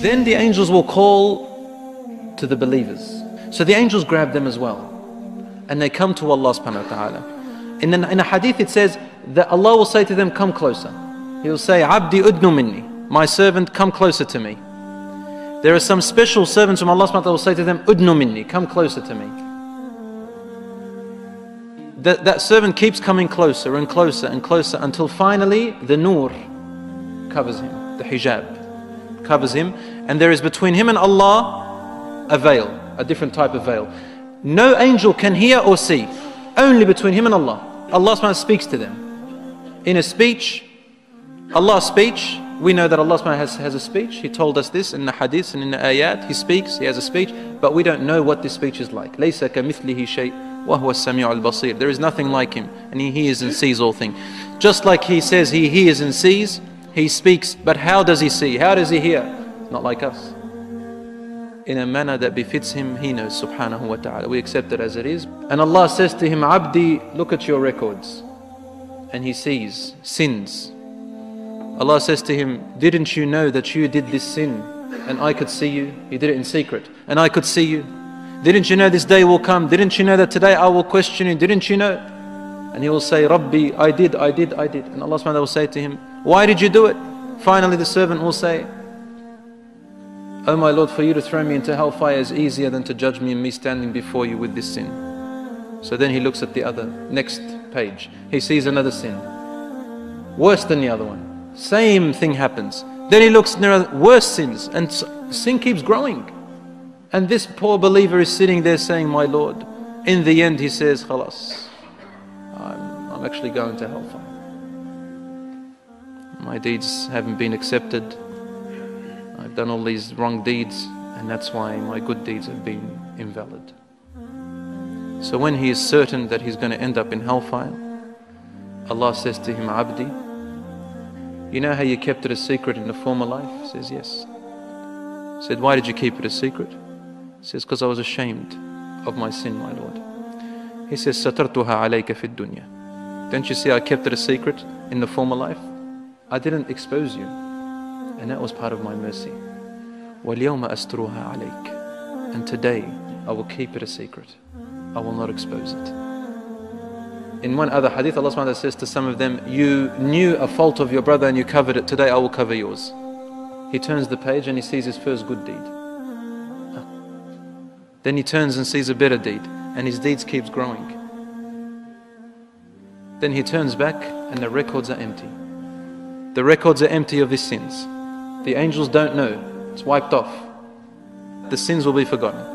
Then the angels will call to the believers. So the angels grab them as well. And they come to Allah subhanahu wa ta'ala. In a hadith it says that Allah will say to them, come closer. He will say, Abdi udnu minni. My servant, come closer to me. There are some special servants from Allah subhanahu wa ta'ala will say to them, udnu minni, come closer to me. That servant keeps coming closer and closer and closer until finally the nur covers him, the hijab covers him, and there is between him and Allah a veil, a different type of veil. No angel can hear or see, only between him and Allah. Allah subhanahu wa ta'ala speaks to them. In a speech, Allah's speech, we know that Allah subhanahu wa ta'ala has a speech. He told us this in the hadith and in the ayat. He speaks, He has a speech, but we don't know what this speech is like. لَيْسَ كَمِثْلِهِ شَيْءٍ وَهُوَ السَّمِيعُ الْبَصِيرُ. There is nothing like Him, and He hears and sees all things. Just like He says He hears and sees, He speaks, but how does He see? How does He hear? Not like us. In a manner that befits Him, He knows subhanahu wa ta'ala. We accept it as it is. And Allah says to him, Abdi, look at your records. And he sees sins. Allah says to him, didn't you know that you did this sin and I could see you? You did it in secret and I could see you. Didn't you know this day will come? Didn't you know that today I will question you? Didn't you know? And he will say, Rabbi, I did. And Allah subhanahu wa ta'ala will say to him, why did you do it? Finally the servant will say, oh my Lord, for you to throw me into hellfire is easier than to judge me and me standing before you with this sin. So then he looks at the other, next page. He sees another sin, worse than the other one. Same thing happens. Then he looks, and there are worse sins, and sin keeps growing. And this poor believer is sitting there saying, my Lord, in the end he says, Khalas, I'm actually going to hellfire. My deeds haven't been accepted. I've done all these wrong deeds, and that's why my good deeds have been invalid. So when he is certain that he's going to end up in hellfire, Allah says to him, Abdi, you know how you kept it a secret in the former life? He says, yes. He said, why did you keep it a secret? He says, because I was ashamed of my sin, my Lord. He says, Satartuha alayka fid dunya. Don't you see I kept it a secret in the former life? I didn't expose you. And that was part of my mercy. وَالْيَوْمَ أَسْتُرُهَا عَلَيْكَ. And today I will keep it a secret. I will not expose it. In one other hadith, Allah subhanahu wa ta'ala says to some of them, you knew a fault of your brother and you covered it. Today I will cover yours. He turns the page and he sees his first good deed. Then he turns and sees a better deed, and his deeds keeps growing. Then he turns back and the records are empty. The records are empty of his sins. The angels don't know. It's wiped off. The sins will be forgotten.